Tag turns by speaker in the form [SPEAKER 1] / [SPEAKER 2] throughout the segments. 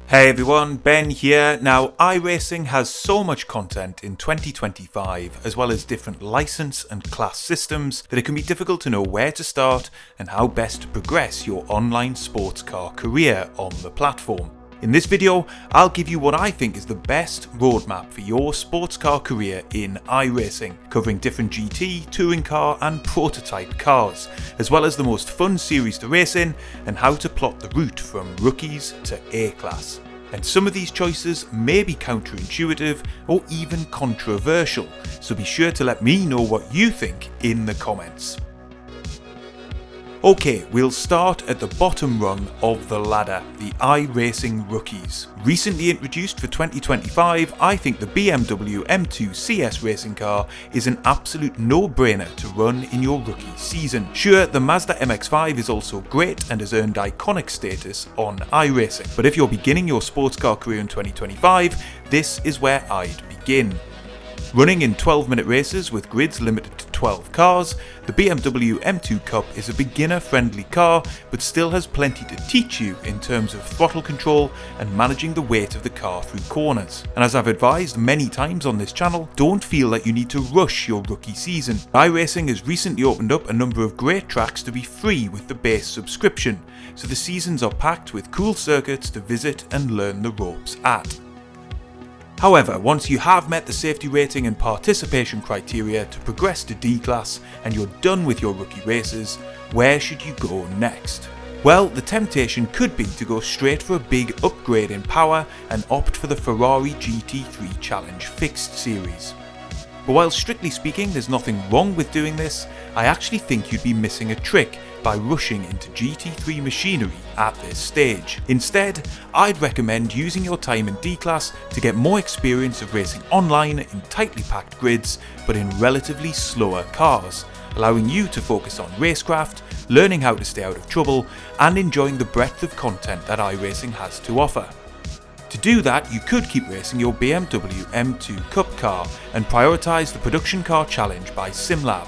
[SPEAKER 1] Hey everyone, Ben here. Now, iRacing has so much content in 2025, as well as different license and class systems, that it can be difficult to know where to start and how best to progress your online sports car career on the platform. In this video, I'll give you what I think is the best roadmap for your sports car career in iRacing, covering different GT, touring car and prototype cars, as well as the most fun series to race in and how to plot the route from rookies to A-class. And some of these choices may be counterintuitive or even controversial, so be sure to let me know what you think in the comments. Okay, we'll start at the bottom rung of the ladder, the iRacing Rookies. Recently introduced for 2025, I think the BMW M2 CS racing car is an absolute no-brainer to run in your rookie season. Sure, the Mazda MX-5 is also great and has earned iconic status on iRacing, but if you're beginning your sports car career in 2025, this is where I'd begin. Running in 12-minute races with grids limited to 12 cars, the BMW M2 Cup is a beginner-friendly car but still has plenty to teach you in terms of throttle control and managing the weight of the car through corners. And as I've advised many times on this channel, don't feel that you need to rush your rookie season. iRacing has recently opened up a number of great tracks to be free with the base subscription, so the seasons are packed with cool circuits to visit and learn the ropes at. However, once you have met the safety rating and participation criteria to progress to D-Class and you're done with your rookie races, where should you go next? Well, the temptation could be to go straight for a big upgrade in power and opt for the Ferrari GT3 Challenge Fixed Series. But while strictly speaking there's nothing wrong with doing this, I actually think you'd be missing a trick by rushing into GT3 machinery at this stage. Instead, I'd recommend using your time in D-Class to get more experience of racing online in tightly packed grids but in relatively slower cars, allowing you to focus on racecraft, learning how to stay out of trouble and enjoying the breadth of content that iRacing has to offer. To do that, you could keep racing your BMW M2 Cup car and prioritise the Production Car Challenge by SimLab.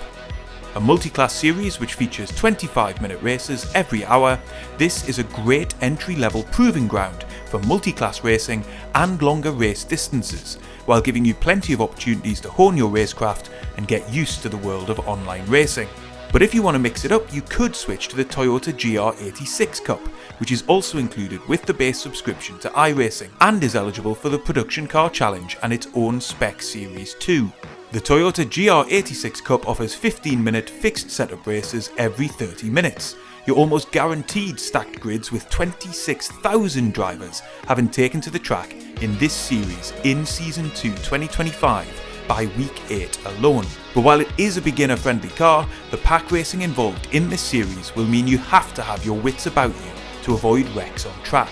[SPEAKER 1] A multi-class series which features 25-minute races every hour, this is a great entry-level proving ground for multi-class racing and longer race distances, while giving you plenty of opportunities to hone your racecraft and get used to the world of online racing. But if you want to mix it up, you could switch to the Toyota GR86 Cup, which is also included with the base subscription to iRacing and is eligible for the Production Car Challenge and its own spec series too. The Toyota GR86 Cup offers 15-minute fixed setup races every 30 minutes. You're almost guaranteed stacked grids with 26,000 drivers having taken to the track in this series in Season 2 2025 by week 8 alone. But while it is a beginner-friendly car, the pack racing involved in this series will mean you have to have your wits about you to avoid wrecks on track.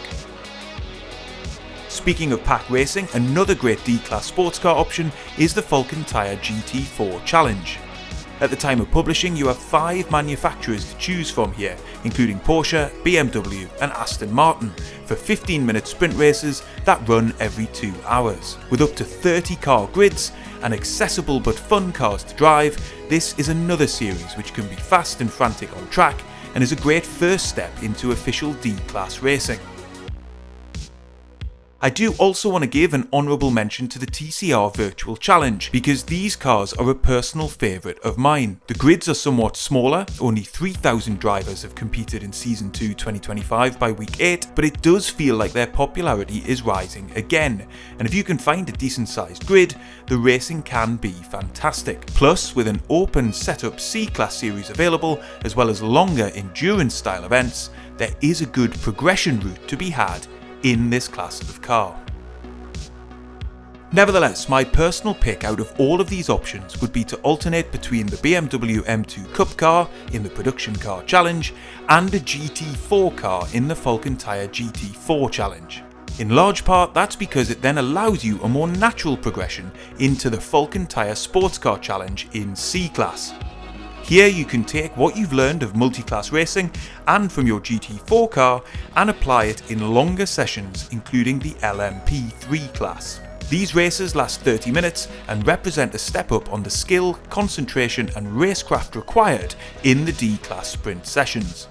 [SPEAKER 1] Speaking of pack racing, another great D-Class sports car option is the Falcon Tire GT4 Challenge. At the time of publishing, you have 5 manufacturers to choose from here, including Porsche, BMW and Aston Martin, for 15-minute sprint races that run every 2 hours. With up to 30 car grids and accessible but fun cars to drive, this is another series which can be fast and frantic on track and is a great first step into official D-Class racing. I do also want to give an honourable mention to the TCR Virtual Challenge, because these cars are a personal favourite of mine. The grids are somewhat smaller, only 3,000 drivers have competed in Season 2 2025 by week 8, but it does feel like their popularity is rising again, and if you can find a decent sized grid, the racing can be fantastic. Plus, with an open setup C-Class series available, as well as longer endurance style events, there is a good progression route to be had in this class of car. Nevertheless, my personal pick out of all of these options would be to alternate between the BMW M2 Cup car in the Production Car Challenge and a GT4 car in the Falcon Tire GT4 Challenge. In large part, that's because it then allows you a more natural progression into the Falcon Tire Sports Car Challenge in C-Class. Here you can take what you've learned of multi-class racing and from your GT4 car and apply it in longer sessions, including the LMP3 class. These races last 30 minutes and represent a step up on the skill, concentration and racecraft required in the D-Class sprint sessions.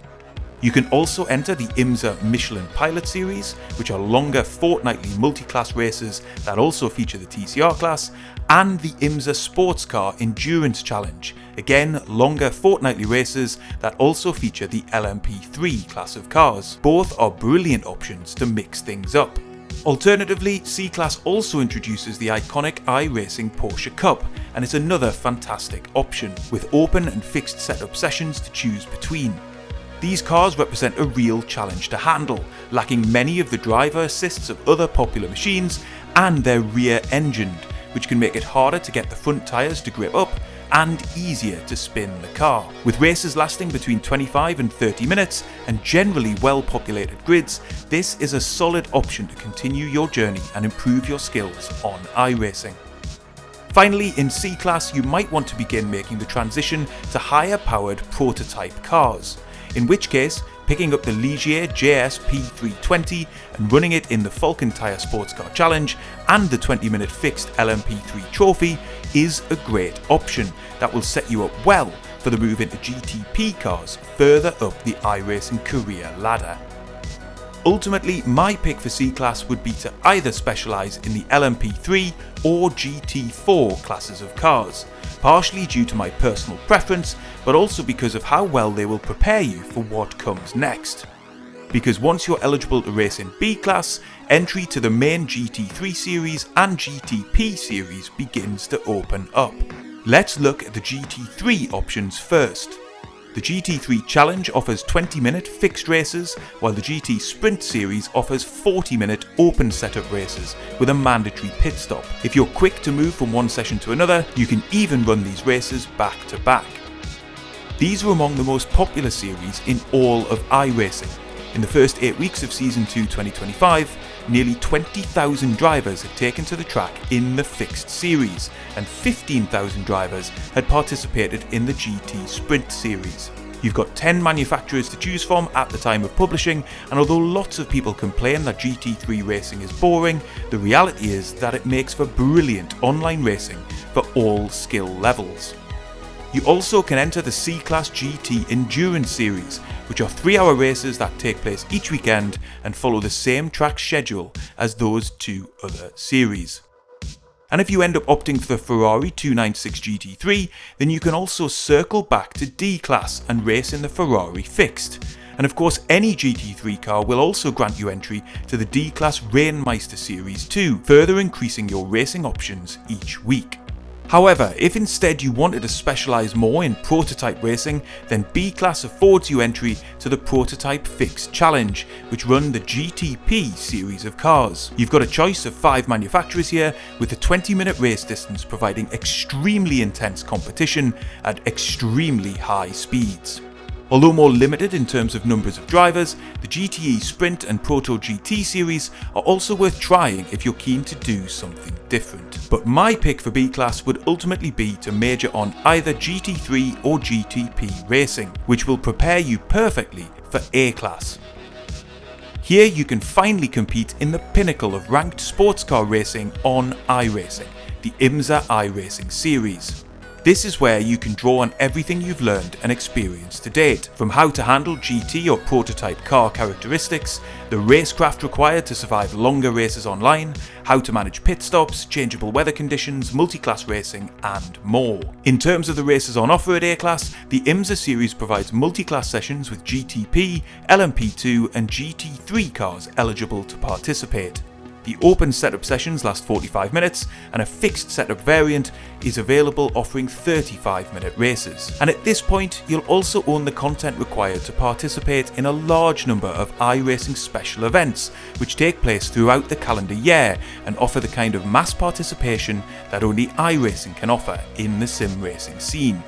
[SPEAKER 1] You can also enter the IMSA Michelin Pilot Series, which are longer fortnightly multi-class races that also feature the TCR class, and the IMSA Sports Car Endurance Challenge, again longer fortnightly races that also feature the LMP3 class of cars. Both are brilliant options to mix things up. Alternatively, C-Class also introduces the iconic iRacing Porsche Cup, and it's another fantastic option, with open and fixed setup sessions to choose between. These cars represent a real challenge to handle, lacking many of the driver assists of other popular machines, and they're rear-engined, which can make it harder to get the front tyres to grip up and easier to spin the car. With races lasting between 25 and 30 minutes and generally well-populated grids, this is a solid option to continue your journey and improve your skills on iRacing. Finally, in C-Class, you might want to begin making the transition to higher-powered prototype cars, in which case, picking up the Ligier JS P320 and running it in the Falcon Tyre Sports Car Challenge and the 20-minute fixed LMP3 trophy is a great option that will set you up well for the move into GTP cars further up the iRacing career ladder. Ultimately, my pick for C-Class would be to either specialise in the LMP3 or GT4 classes of cars, partially due to my personal preference, but also because of how well they will prepare you for what comes next. Because once you're eligible to race in B-Class, entry to the main GT3 series and GTP series begins to open up. Let's look at the GT3 options first. The GT3 Challenge offers 20-minute fixed races, while the GT Sprint series offers 40-minute open setup races with a mandatory pit stop. If you're quick to move from one session to another, you can even run these races back to back. These are among the most popular series in all of iRacing. In the first 8 weeks of Season 2 2025, nearly 20,000 drivers had taken to the track in the fixed series, and 15,000 drivers had participated in the GT Sprint series. You've got 10 manufacturers to choose from at the time of publishing, and although lots of people complain that GT3 racing is boring, the reality is that it makes for brilliant online racing for all skill levels. You also can enter the C-Class GT Endurance Series, which are 3-hour races that take place each weekend and follow the same track schedule as those two other series. And if you end up opting for the Ferrari 296 GT3, then you can also circle back to D-Class and race in the Ferrari Fixed. And of course, any GT3 car will also grant you entry to the D-Class Rennmeister Series 2, further increasing your racing options each week. However, if instead you wanted to specialise more in prototype racing, then B-Class affords you entry to the Prototype Fixed Challenge, which run the GTP series of cars. You've got a choice of 5 manufacturers here, with the 20-minute race distance providing extremely intense competition at extremely high speeds. Although more limited in terms of numbers of drivers, the GTE Sprint and Proto GT series are also worth trying if you're keen to do something different. But my pick for B-Class would ultimately be to major on either GT3 or GTP racing, which will prepare you perfectly for A-Class. Here you can finally compete in the pinnacle of ranked sports car racing on iRacing, the IMSA iRacing series. This is where you can draw on everything you've learned and experienced to date, from how to handle GT or prototype car characteristics, the racecraft required to survive longer races online, how to manage pit stops, changeable weather conditions, multi-class racing, and more. In terms of the races on offer at A-Class, the IMSA series provides multi-class sessions with GTP, LMP2 and GT3 cars eligible to participate. The open setup sessions last 45 minutes, and a fixed setup variant is available offering 35-minute races. And at this point, you'll also own the content required to participate in a large number of iRacing special events, which take place throughout the calendar year and offer the kind of mass participation that only iRacing can offer in the sim racing scene.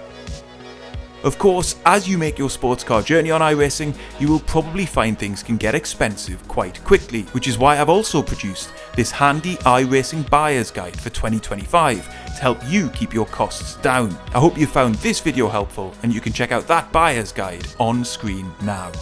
[SPEAKER 1] Of course, as you make your sports car journey on iRacing, you will probably find things can get expensive quite quickly, which is why I've also produced this handy iRacing buyer's guide for 2025 to help you keep your costs down. I hope you found this video helpful, and you can check out that buyer's guide on screen now.